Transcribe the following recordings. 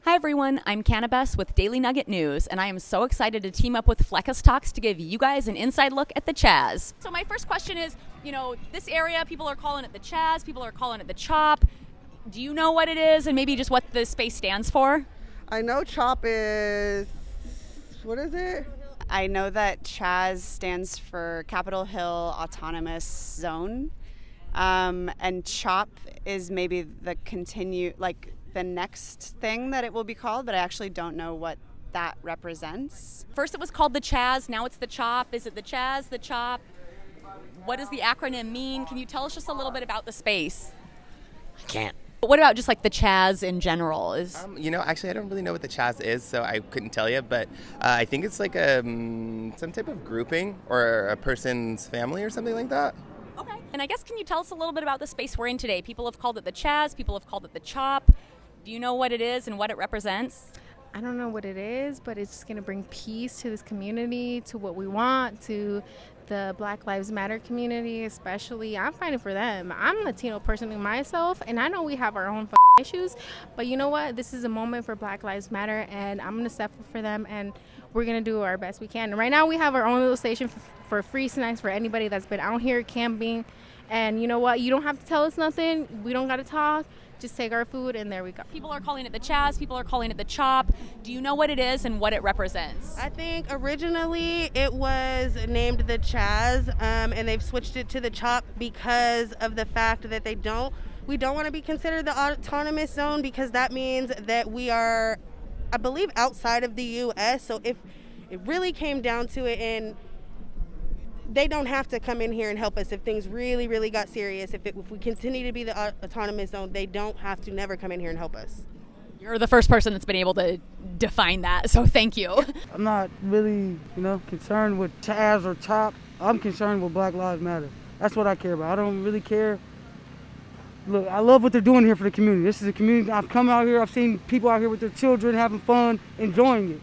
Hi everyone, I'm Cannabis with Daily Nugget News, and I am so excited to team up with Fleckus Talks to give you guys an inside look at the Chaz. So my first question is, this area, people are calling it the Chaz, people are calling it the Chop. Do you know what it is and maybe just what the space stands for? I know CHOP is, what is it? I know that Chaz stands for Capitol Hill Autonomous Zone, and CHOP is maybe the the next thing that it will be called, but I actually don't know what that represents. First it was called the Chaz, now it's the Chop. Is it the Chaz, the Chop? What does the acronym mean? Can you tell us just a little bit about the space? I can't. But what about just like the Chaz in general? Actually, I don't really know what the Chaz is, so I couldn't tell you. But I think it's like some type of grouping or a person's family or something like that. Okay. And I guess, can you tell us a little bit about the space we're in today? People have called it the Chaz. People have called it the Chop. Do you know what it is and what it represents? I don't know what it is, but it's just going to bring peace to this community, to what we want, to the Black Lives Matter community especially. I'm fighting for them. I'm a Latino person myself, and I know we have our own issues, but you know what? This is a moment for Black Lives Matter, and I'm going to step up for them, and we're going to do our best we can. And right now we have our own little station for free snacks for anybody that's been out here camping. And you know what? You don't have to tell us nothing. We don't got to talk. Just take our food, and there we go. People are calling it the Chaz. People are calling it the Chop. Do you know what it is and what it represents? I think originally it was named the Chaz, and they've switched it to the CHOP because of the fact that we don't want to be considered the autonomous zone, because that means that we are, I believe, outside of the U.S. So if it really came down to it, and they don't have to come in here and help us if things really, really got serious. If we continue to be the autonomous zone, they don't have to never come in here and help us. You're the first person that's been able to define that, so thank you. I'm not really, concerned with Chaz or CHOP. I'm concerned with Black Lives Matter. That's what I care about. I don't really care. Look, I love what they're doing here for the community. This is a community. I've come out here, I've seen people out here with their children having fun, enjoying it.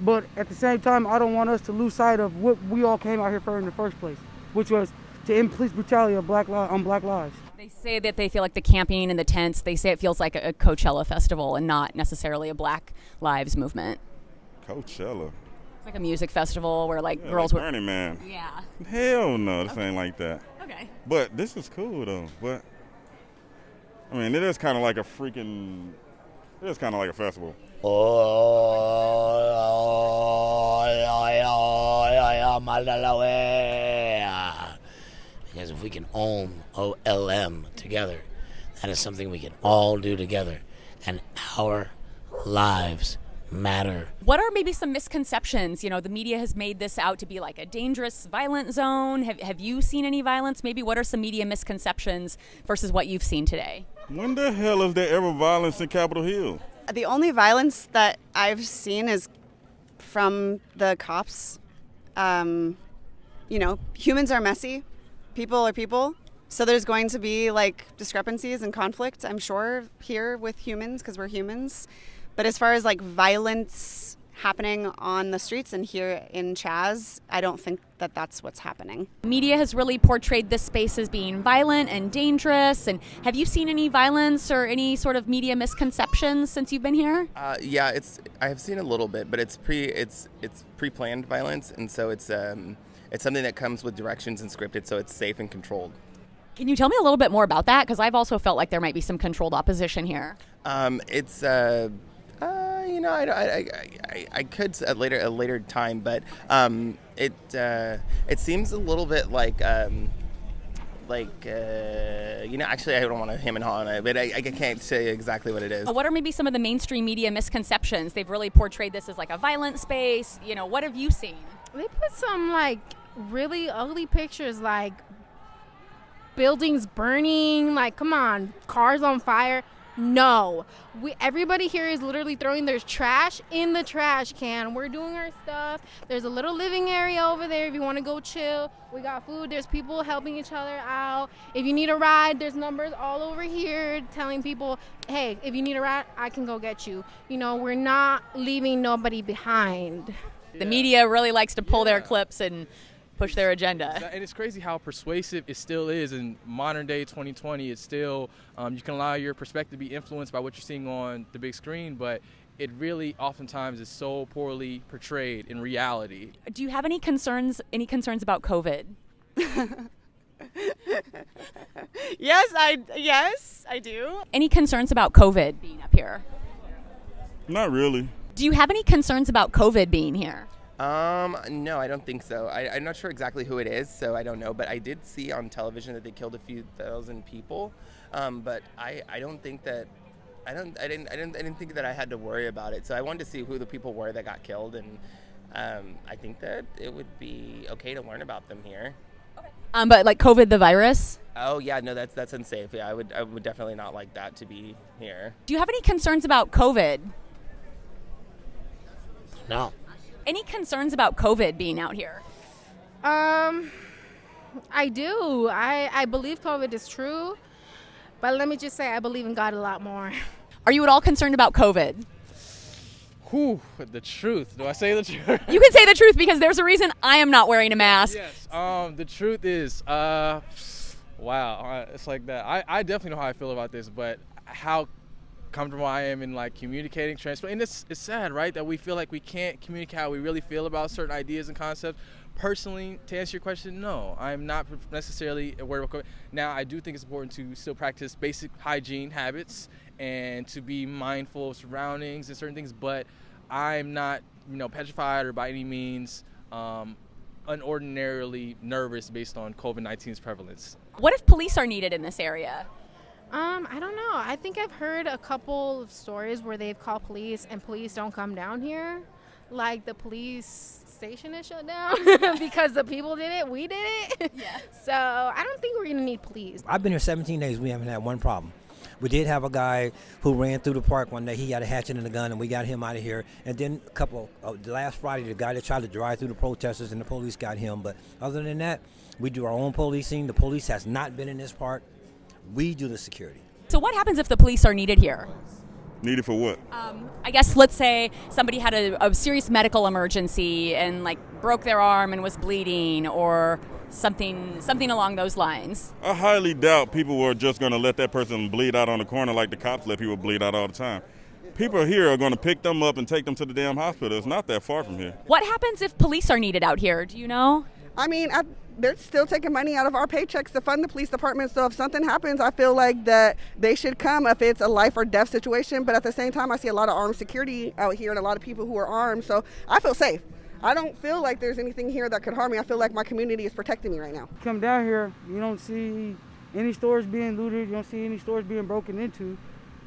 But at the same time, I don't want us to lose sight of what we all came out here for in the first place, which was to end police brutality on Black lives. They say that they feel like the camping and the tents, they say it feels like a Coachella festival and not necessarily a Black Lives movement. Coachella? It's like a music festival where girls like Burning Man. Yeah. Hell no, this ain't like that. Okay. But this is cool though. But I mean, it is kind of like a festival. Because if we can own OLM together, that is something we can all do together. And our lives matter. What are maybe some misconceptions? The media has made this out to be like a dangerous, violent zone. Have you seen any violence? Maybe what are some media misconceptions versus what you've seen today? When the hell is there ever violence in Capitol Hill? The only violence that I've seen is from the cops. Humans are messy. People are people. So there's going to be discrepancies and conflict, I'm sure, here with humans, because we're humans. But as far as violence happening on the streets and here in Chaz, I don't think that that's what's happening. Media has really portrayed this space as being violent and dangerous. And have you seen any violence or any sort of media misconceptions since you've been here? I have seen a little bit, but it's pre-planned violence, and so it's something that comes with directions and scripted, so it's safe and controlled. Can you tell me a little bit more about that? Because I've also felt like there might be some controlled opposition here. I could at a later time, but it seems a little bit actually I don't want to hem and haw on it, but I can't say exactly what it is. What are maybe some of the mainstream media misconceptions? They've really portrayed this as like a violent space. What have you seen? They put some really ugly pictures, like buildings burning, come on, cars on fire. No, everybody here is literally throwing their trash in the trash can. We're doing our stuff. There's a little living area over there if you want to go chill. We got food. There's people helping each other out. If you need a ride, there's numbers all over here telling people, hey, if you need a ride, I can go get you. We're not leaving nobody behind. The media really likes to pull their clips and push their agenda. And it's crazy how persuasive it still is in modern day 2020. It's still, you can allow your perspective to be influenced by what you're seeing on the big screen, but it really oftentimes is so poorly portrayed in reality. Do you have any concerns about COVID? Yes, I do. Any concerns about COVID being up here? Not really. Do you have any concerns about COVID being here? No, I don't think so. I'm not sure exactly who it is, so I don't know. But I did see on television that they killed a few thousand people. But I don't think that I didn't think that I had to worry about it. So I wanted to see who the people were that got killed, and I think that it would be okay to learn about them here. But like COVID, the virus? Oh yeah, no, that's unsafe. Yeah, I would definitely not like that to be here. Do you have any concerns about COVID? No. Any concerns about COVID being out here? I do. I believe COVID is true, but let me just say I believe in God a lot more. Are you at all concerned about COVID? Whew, the truth. Do I say the truth? You can say the truth because there's a reason I am not wearing a mask. Yes. The truth is, wow, it's like that. I definitely know how I feel about this, but how comfortable I am in like communicating, transparent. And it's sad, right, that we feel like we can't communicate how we really feel about certain ideas and concepts. Personally, to answer your question, no, I'm not necessarily worried about COVID. Now, I do think it's important to still practice basic hygiene habits and to be mindful of surroundings and certain things, but I'm not, petrified or by any means unordinarily nervous based on COVID-19's prevalence. What if police are needed in this area? I don't know. I think I've heard a couple of stories where they've called police and police don't come down here. Like the police station is shut down because the people did it, we did it. Yeah. So I don't think we're going to need police. I've been here 17 days. We haven't had one problem. We did have a guy who ran through the park one day. He had a hatchet and a gun, and we got him out of here. And then last Friday, the guy that tried to drive through the protesters and the police got him. But other than that, we do our own policing. The police has not been in this park. We do the security. So what happens if the police are needed here? Needed for what? I guess let's say somebody had a serious medical emergency and like broke their arm and was bleeding or something along those lines. I highly doubt people were just going to let that person bleed out on the corner like the cops let people bleed out all the time. People here are going to pick them up and take them to the damn hospital. It's not that far from here. What happens if police are needed out here? Do you know? I mean, they're still taking money out of our paychecks to fund the police department. So if something happens, I feel like that they should come if it's a life or death situation. But at the same time, I see a lot of armed security out here and a lot of people who are armed. So I feel safe. I don't feel like there's anything here that could harm me. I feel like my community is protecting me right now. Come down here, you don't see any stores being looted. You don't see any stores being broken into.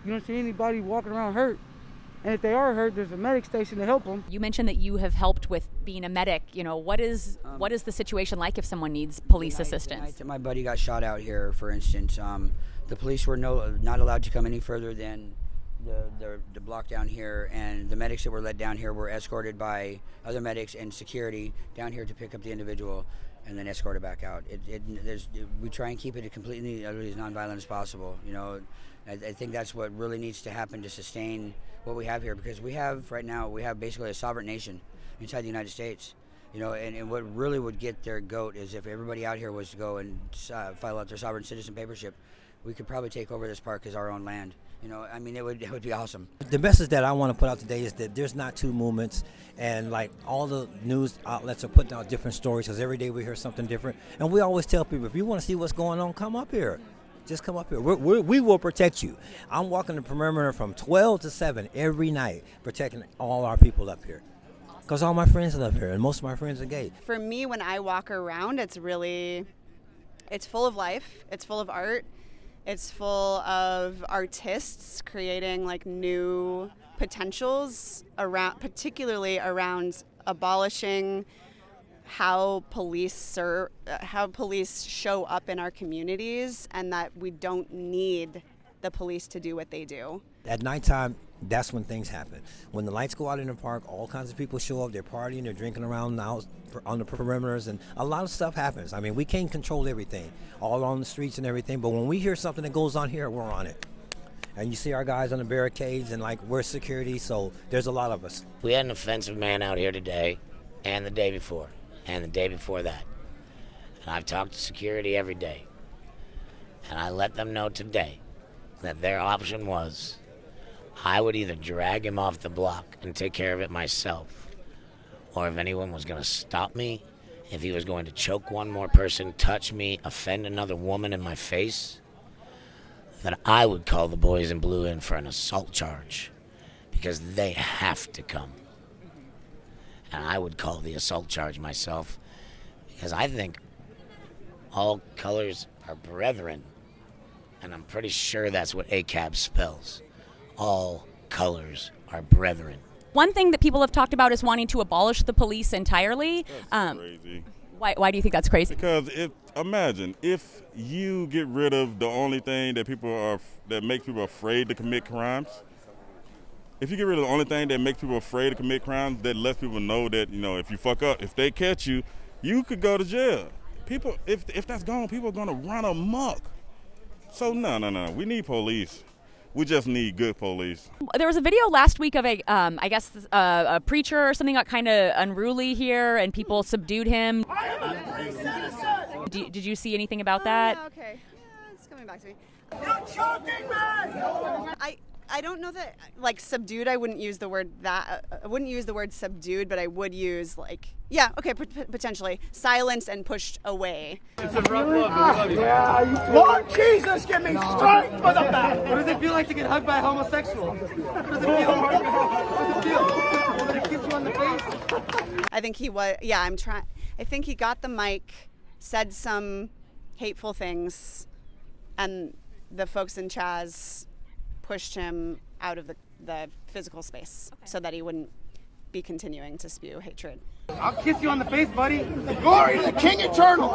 You don't see anybody walking around hurt. And if they are hurt, there's a medic station to help them. You mentioned that you have helped with being a medic. What is the situation like if someone needs police assistance? The night that my buddy got shot out here, for instance, the police were not allowed to come any further than the block down here, and the medics that were let down here were escorted by other medics and security down here to pick up the individual and then escort it back out. We try and keep it completely as nonviolent as possible. I think that's what really needs to happen to sustain what we have here, because we have basically a sovereign nation inside the United States. And what really would get their goat is if everybody out here was to go and file out their sovereign citizen papership, we could probably take over this park as our own land. It would be awesome. The message that I want to put out today is that there's not two movements, and like all the news outlets are putting out different stories because every day we hear something different. And we always tell people, if you want to see what's going on, come up here. Just come up here. We will protect you. I'm walking the perimeter from 12 to 7 every night, protecting all our people up here. Because all my friends live here, and most of my friends are gay. For me, when I walk around, it's full of life. It's full of art. It's full of artists creating like new potentials particularly around abolishing how police show up in our communities, and that we don't need the police to do what they do. At nighttime, that's when things happen. When the lights go out in the park, all kinds of people show up. They're partying, they're drinking around on the perimeters, and a lot of stuff happens. I mean, we can't control everything, all on the streets and everything, but when we hear something that goes on here, we're on it. And you see our guys on the barricades, and like, we're security, so there's a lot of us. We had an offensive man out here today, and the day before, and the day before that. And I've talked to security every day. And I let them know today that their option was I would either drag him off the block and take care of it myself, or if anyone was going to stop me, if he was going to choke one more person, touch me, offend another woman in my face, that I would call the boys in blue in for an assault charge, because they have to come. And I would call the assault charge myself, because I think all colors are brethren. And I'm pretty sure that's what ACAB spells. All colors are brethren. One thing that people have talked about is wanting to abolish the police entirely. That's crazy. Why do you think that's crazy? Because imagine if you get rid of the only thing that makes people afraid to commit crimes. If you get rid of the only thing that makes people afraid to commit crimes, that lets people know that, if you fuck up, if they catch you, you could go to jail. People, if that's gone, people are gonna run amok. So no. We need police. We just need good police. There was a video last week of a preacher or something got kind of unruly here, and people subdued him. Did you see anything about that? Yeah, okay. Yeah, it's coming back to me. You're choking me! I don't know that, like, subdued, I wouldn't use the word I wouldn't use the word subdued, but I would use, like, yeah, okay, potentially. Silenced and pushed away. It's a rough look. Yeah, Lord Jesus, give me strength for the back. What does it feel like to get hugged by a homosexual? What does it feel? What does it feel? When it kicks you on the face? I think he was, I think he got the mic, said some hateful things, and the folks in Chaz pushed him out of the physical space so that he wouldn't be continuing to spew hatred. I'll kiss you on the face, buddy. Glory to the King Eternal.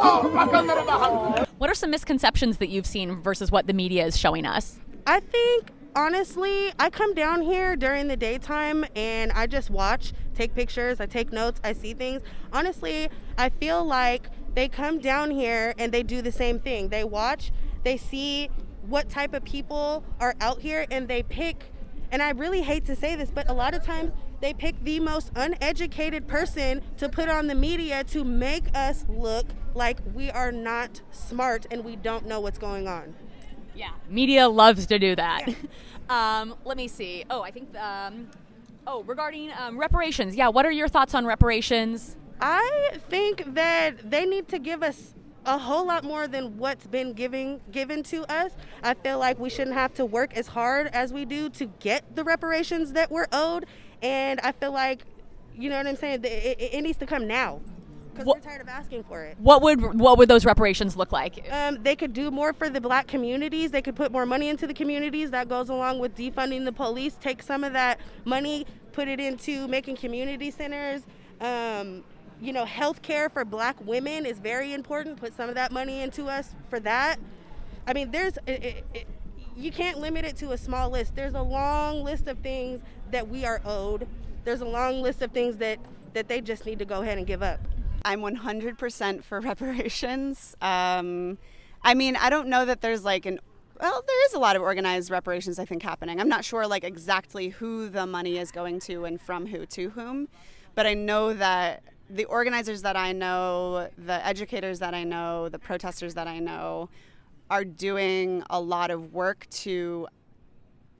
What are some misconceptions that you've seen versus what the media is showing us? I think, honestly, I come down here during the daytime and I just watch, take pictures, I take notes, I see things. Honestly, I feel like they come down here and they do the same thing. They watch, they see what type of people are out here, and they pick, and I really hate to say this, but a lot of times they pick the most uneducated person to put on the media to make us look like we are not smart and we don't know what's going on. Yeah, media loves to do that. Yeah. Let me see. Regarding reparations. Yeah, what are your thoughts on reparations? I think that they need to give us a whole lot more than what's been given to us. I feel like we shouldn't have to work as hard as we do to get the reparations that we're owed, and I feel like, you know what I'm saying, it needs to come now, because we're tired of asking for it. What would those reparations look like? They could do more for the black communities. They could put more money into the communities. That goes along with defunding the police. Take some of that money, put it into making community centers. Health care for black women is very important. Put some of that money into us for that. I mean, you can't limit it to a small list. There's a long list of things that we are owed. There's a long list of things that they just need to go ahead and give up. I'm 100% for reparations. I mean, I don't know that there's there is a lot of organized reparations, I think, happening. I'm not sure exactly who the money is going to and from who to whom, but I know that the organizers that I know, the educators that I know, the protesters that I know are doing a lot of work to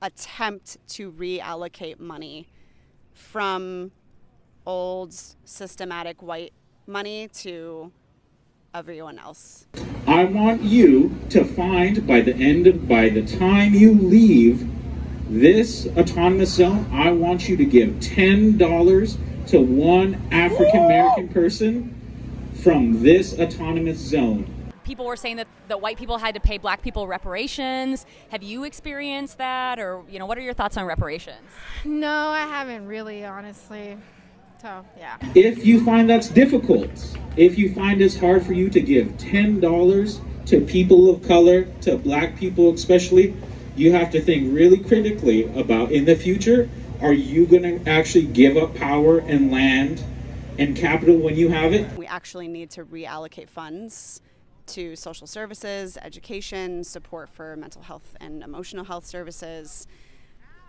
attempt to reallocate money from old systematic white money to everyone else. I want you to find by the time you leave this autonomous zone, I want you to give $10 to one African American person from this autonomous zone. People were saying that white people had to pay black people reparations. Have you experienced that, or what are your thoughts on reparations? No, I haven't really, honestly. So, yeah. If you find that's difficult, if you find it's hard for you to give $10 to people of color, to black people especially, you have to think really critically about, in the future, are you going to actually give up power and land and capital when you have it? We actually need to reallocate funds to social services, education, support for mental health and emotional health services.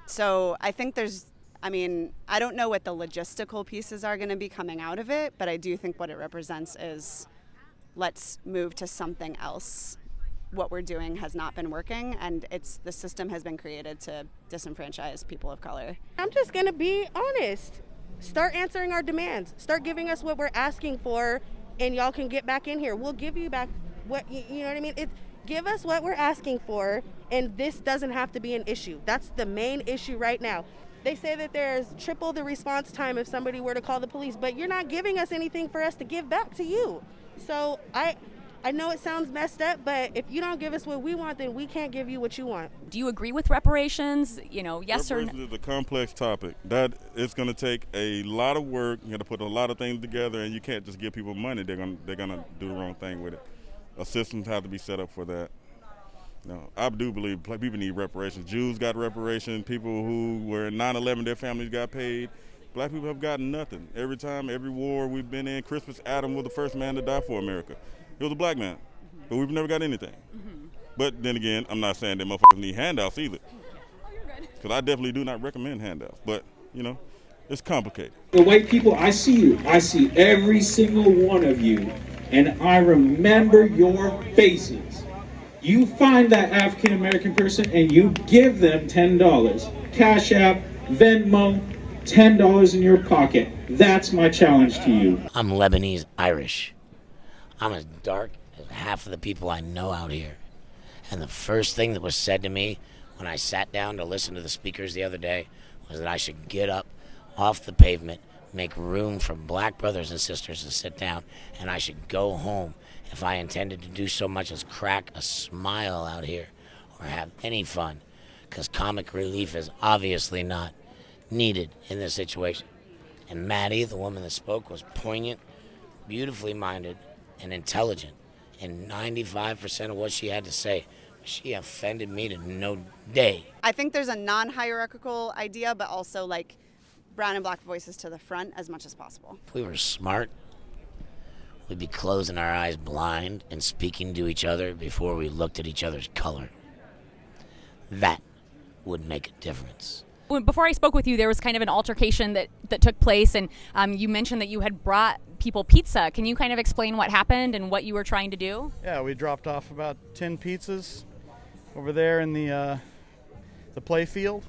So I think I don't know what the logistical pieces are going to be coming out of it, but I do think what it represents is let's move to something else. What we're doing has not been working, and the system has been created to disenfranchise people of color. I'm just going to be honest. Start answering our demands. Start giving us what we're asking for, and y'all can get back in here. We'll give you back what, you know what I mean? Give us what we're asking for, and this doesn't have to be an issue. That's the main issue right now. They say that there's triple the response time if somebody were to call the police, but you're not giving us anything for us to give back to you. So I know it sounds messed up, but if you don't give us what we want, then we can't give you what you want. Do you agree with reparations? Yes or no? Reparations is a complex topic. That it's going to take a lot of work. You got to put a lot of things together, and you can't just give people money. They're gonna do the wrong thing with it. A system has to be set up for that. No, I do believe people need reparations. Jews got reparations. People who were in 9/11, their families got paid. Black people have gotten nothing. Every time, every war we've been in, Christmas Adams was the first man to die for America. He was a black man, but we've never got anything. But then again, I'm not saying that motherfuckers need handouts either. Because I definitely do not recommend handouts. But, it's complicated. The white people, I see you. I see every single one of you, and I remember your faces. You find that African American person and you give them $10. Cash App, Venmo, $10 in your pocket. That's my challenge to you. I'm Lebanese Irish. I'm as dark as half of the people I know out here. And the first thing that was said to me when I sat down to listen to the speakers the other day was that I should get up off the pavement, make room for black brothers and sisters to sit down, and I should go home if I intended to do so much as crack a smile out here or have any fun, because comic relief is obviously not needed in this situation. And Maddie, the woman that spoke, was poignant, beautifully minded, and intelligent. And 95% of what she had to say, she offended me to no day. I think there's a non-hierarchical idea, but also like brown and black voices to the front as much as possible. If we were smart, we'd be closing our eyes blind and speaking to each other before we looked at each other's color. That would make a difference. Before I spoke with you, there was kind of an altercation that took place, and you mentioned that you had brought people pizza. Can you kind of explain what happened and what you were trying to do? Yeah, we dropped off about 10 pizzas over there in the play field,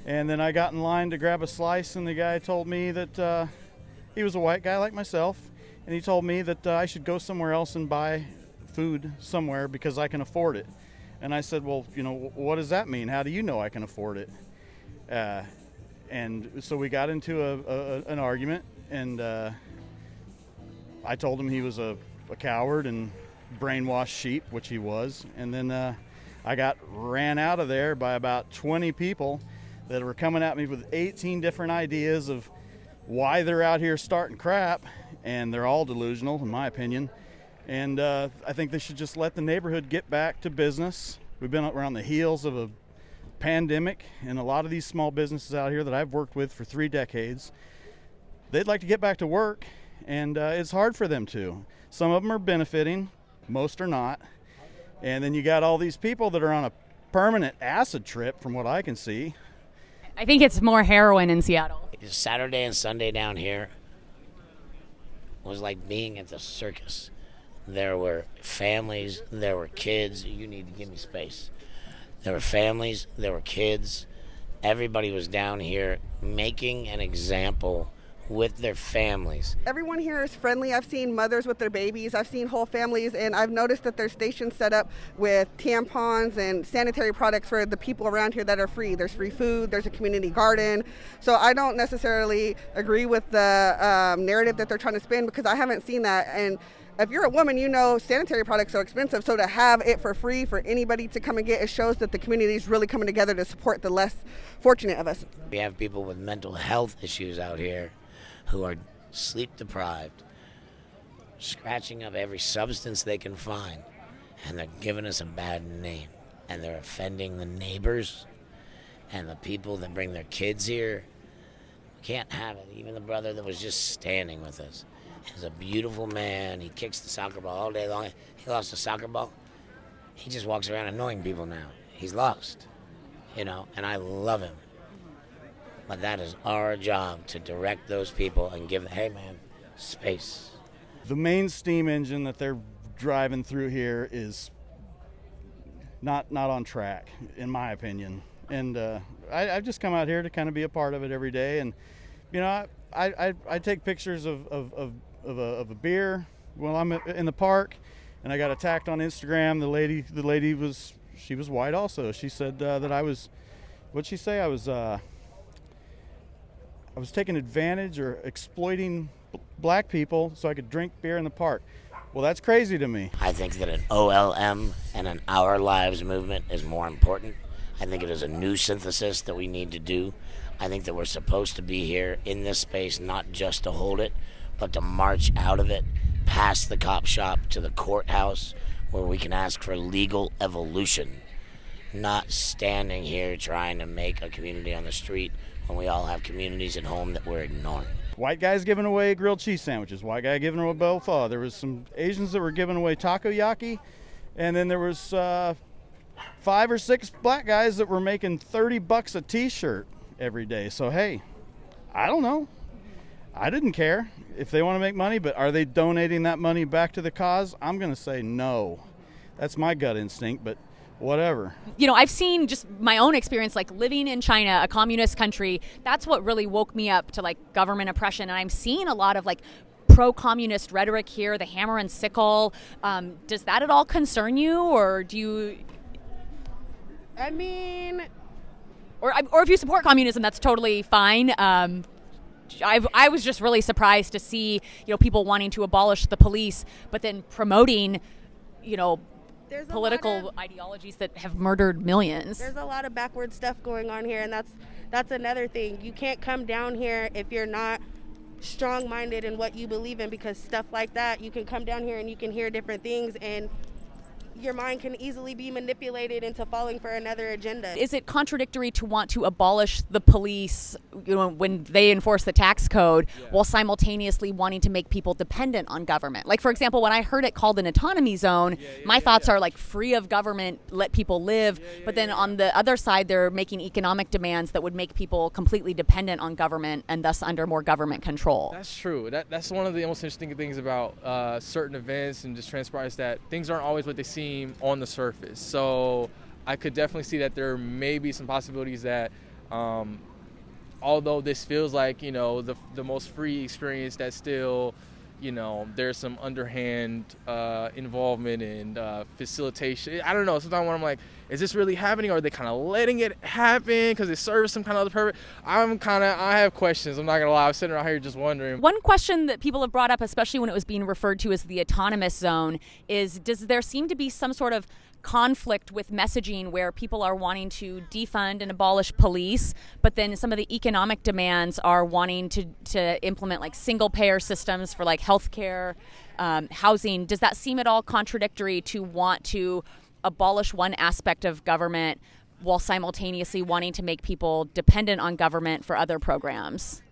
and then I got in line to grab a slice, and the guy told me that he was a white guy like myself, and he told me that I should go somewhere else and buy food somewhere because I can afford it. And I said, well, what does that mean? How do you know I can afford it? And so we got into an argument, and I told him he was a coward and brainwashed sheep, which he was. And then I got ran out of there by about 20 people that were coming at me with 18 different ideas of why they're out here starting crap, and they're all delusional, in my opinion. And I think they should just let the neighborhood get back to business. We've been around the heels of a pandemic, and a lot of these small businesses out here that I've worked with for 3 decades, they'd like to get back to work, and it's hard for them to. Some of them are benefiting, most are not. And then you got all these people that are on a permanent acid trip, from what I can see. I think it's more heroin in Seattle. Saturday and Sunday down here was like being at the circus. There were families, there were kids. You need to give me space. There were families, there were kids. Everybody was down here making an example with their families. Everyone here is friendly. I've seen mothers with their babies. I've seen whole families, and I've noticed that there's stations set up with tampons and sanitary products for the people around here that are free. There's free food, there's a community garden. So I don't necessarily agree with the narrative that they're trying to spin, because I haven't seen that. And if you're a woman, sanitary products are expensive, so to have it for free for anybody to come and get, it shows that the community is really coming together to support the less fortunate of us. We have people with mental health issues out here who are sleep deprived, scratching up every substance they can find, and they're giving us a bad name, and they're offending the neighbors and the people that bring their kids here. We can't have it. Even the brother that was just standing with us. He's a beautiful man. He kicks the soccer ball all day long. He lost the soccer ball. He just walks around annoying people now. He's lost, and I love him. But that is our job, to direct those people and give them, hey man, space. the main steam engine that they're driving through here is not on track, in my opinion. And I've just come out here to kind of be a part of it every day. And you know, I take pictures of a beer while I'm in the park, and I got attacked on Instagram. The lady was white also. She said that I was, what'd she say? I was taking advantage or exploiting black people so I could drink beer in the park. Well, that's crazy to me. I think that an OLM and an Our Lives movement is more important. I think it is a new synthesis that we need to do. I think that we're supposed to be here in this space not just to hold it, but to march out of it, past the cop shop to the courthouse, where we can ask for legal evolution, not standing here trying to make a community on the street when we all have communities at home that we're ignoring. White guys giving away grilled cheese sandwiches, white guy giving away bowl pho. There was some Asians that were giving away takoyaki, and then there was 5 or 6 black guys that were making $30 a t-shirt every day. So hey, I don't know. I didn't care if they want to make money, but are they donating that money back to the cause? I'm going to say no. That's my gut instinct, but whatever. You know, I've seen just my own experience, like living in China, a communist country. That's what really woke me up to like government oppression. And I'm seeing a lot of like pro-communist rhetoric here, the hammer and sickle. Does that at all concern you, or do you? I mean, or if you support communism, that's totally fine. I was just really surprised to see, you know, people wanting to abolish the police, but then promoting, you know, political ideologies that have murdered millions. There's a lot of backward stuff going on here, and that's another thing. You can't come down here if you're not strong-minded in what you believe in, because stuff like that, you can come down here and you can hear different things, and your mind can easily be manipulated into falling for another agenda. Is it contradictory to want to abolish the police, you know, when they enforce the tax code, while simultaneously wanting to make people dependent on government? Like, for example, when I heard it called an autonomy zone, my thoughts are like free of government, let people live. But then on the other side, they're making economic demands that would make people completely dependent on government and thus under more government control. That's true. That's one of the most interesting things about certain events and just transpires, that things aren't always what they seem on the surface. So I could definitely see that there may be some possibilities that although this feels like, you know, the most free experience, that still, you know, there's some underhand involvement and facilitation. I don't know. Sometimes when I'm like, is this really happening, or are they kind of letting it happen because it serves some kind of other purpose? I have questions. I'm not gonna lie. I'm sitting around here just wondering. One question that people have brought up, especially when it was being referred to as the autonomous zone, is does there seem to be some sort of conflict with messaging where people are wanting to defund and abolish police, but then some of the economic demands are wanting to implement like single payer systems for like healthcare, housing? Does that seem at all contradictory to want to abolish one aspect of government while simultaneously wanting to make people dependent on government for other programs?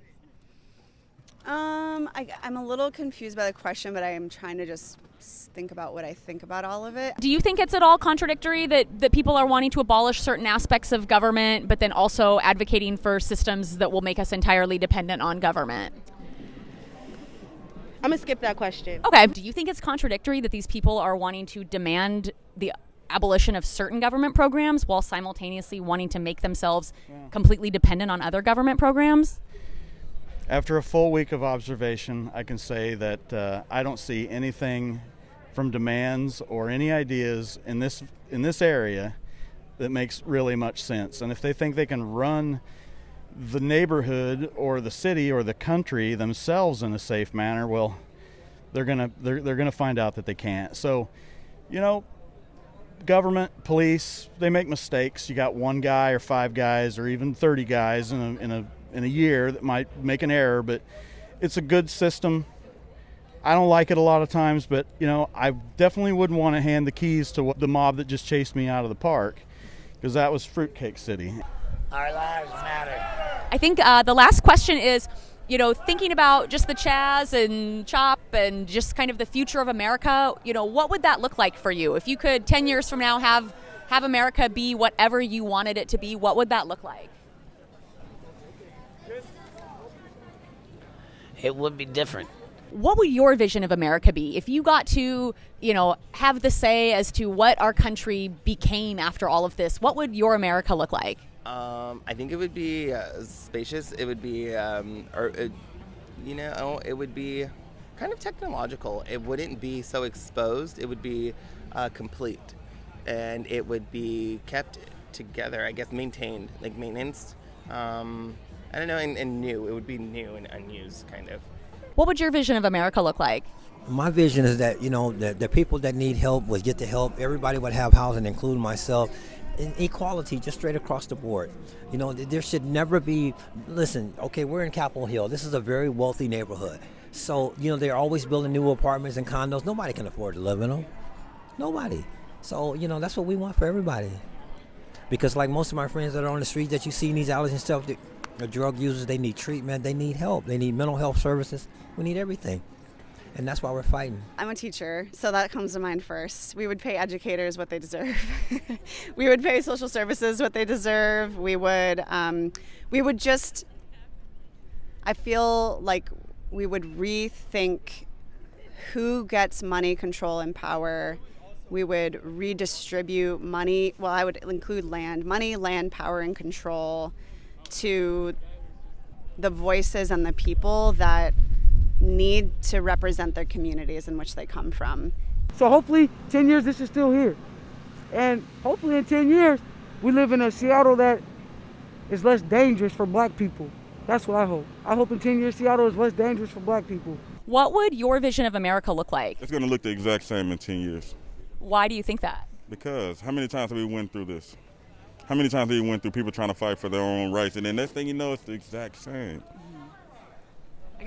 I'm a little confused by the question, but I am trying to just think about what I think about all of it. Do you think it's at all contradictory that people are wanting to abolish certain aspects of government, but then also advocating for systems that will make us entirely dependent on government? I'm going to skip that question. Okay. Do you think it's contradictory that these people are wanting to demand the abolition of certain government programs while simultaneously wanting to make themselves completely dependent on other government programs? After a full week of observation, I can say that I don't see anything from demands or any ideas in this area that makes really much sense. And if they think they can run the neighborhood or the city or the country themselves in a safe manner, well, they're gonna find out that they can't. So, you know, government, police, they make mistakes. You got one guy or 5 guys or even 30 guys in a year that might make an error, but it's a good system. I don't like it a lot of times, but you know, I definitely wouldn't want to hand the keys to the mob that just chased me out of the park, because that was Fruitcake City. Our lives matter. I think the last question is, you know, thinking about just the Chaz and CHOP and just kind of the future of America, you know, what would that look like for you? If you could 10 years from now have America be whatever you wanted it to be, what would that look like? It would be different. What would your vision of America be if you got to, have the say as to what our country became after all of this? What would your America look like? I think it would be spacious. It would be, it would be kind of technological. It wouldn't be so exposed. It would be complete, and it would be kept together. I guess maintained, like maintenance. I don't know, and new. It would be new and unused, kind of. What would your vision of America look like? My vision is that, the people that need help would get the help. Everybody would have housing, including myself. And equality just straight across the board. There should never be, listen, okay, we're in Capitol Hill. This is a very wealthy neighborhood. So, they're always building new apartments and condos. Nobody can afford to live in them. Nobody. So, that's what we want for everybody. Because like most of my friends that are on the street that you see in these alleys and stuff, they're drug users, they need treatment, they need help, they need mental health services. We need everything. And that's why we're fighting. I'm a teacher, so that comes to mind first. We would pay educators what they deserve. We would pay social services what they deserve. We would just, I feel like we would rethink who gets money, control, and power. We would redistribute money. Well, I would include money, land, power, and control to the voices and the people that need to represent their communities in which they come from. So hopefully 10 years this is still here. And hopefully in 10 years we live in a Seattle that is less dangerous for black people. That's what I hope. I hope in 10 years Seattle is less dangerous for black people. What would your vision of America look like? It's going to look the exact same in 10 years. Why do you think that? Because how many times have we went through this? How many times have we went through people trying to fight for their own rights? And then next thing you know, it's the exact same.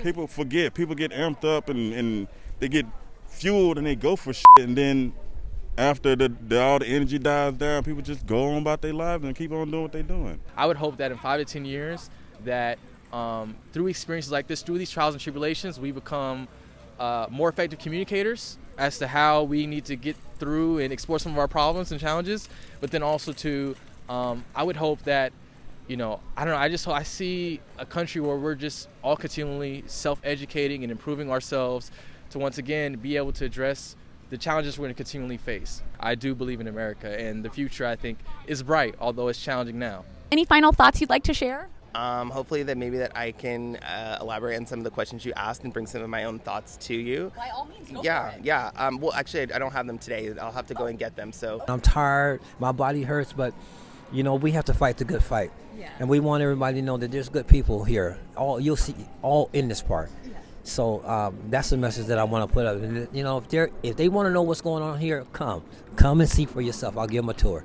People forget. People get amped up and they get fueled and they go for shit. And then after all the energy dies down, people just go on about their lives and keep on doing what they're doing. I would hope that in 5 to 10 years that through experiences like this, through these trials and tribulations, we become more effective communicators as to how we need to get through and explore some of our problems and challenges. But then also to, I would hope that, I see a country where we're just all continually self-educating and improving ourselves to once again be able to address the challenges we're going to continually face. I do believe in America, and the future, I think, is bright, although it's challenging now. Any final thoughts you'd like to share? Hopefully that maybe that I can elaborate on some of the questions you asked and bring some of my own thoughts to you. By all means, go for it. Yeah. Well, actually, I don't have them today. I'll have to go and get them. So I'm tired. My body hurts, but we have to fight the good fight. Yeah. And we want everybody to know that there's good people here. You'll see all in this part. Yeah. So that's the message that I want to put up. And, if they want to know what's going on here, come and see for yourself. I'll give them a tour.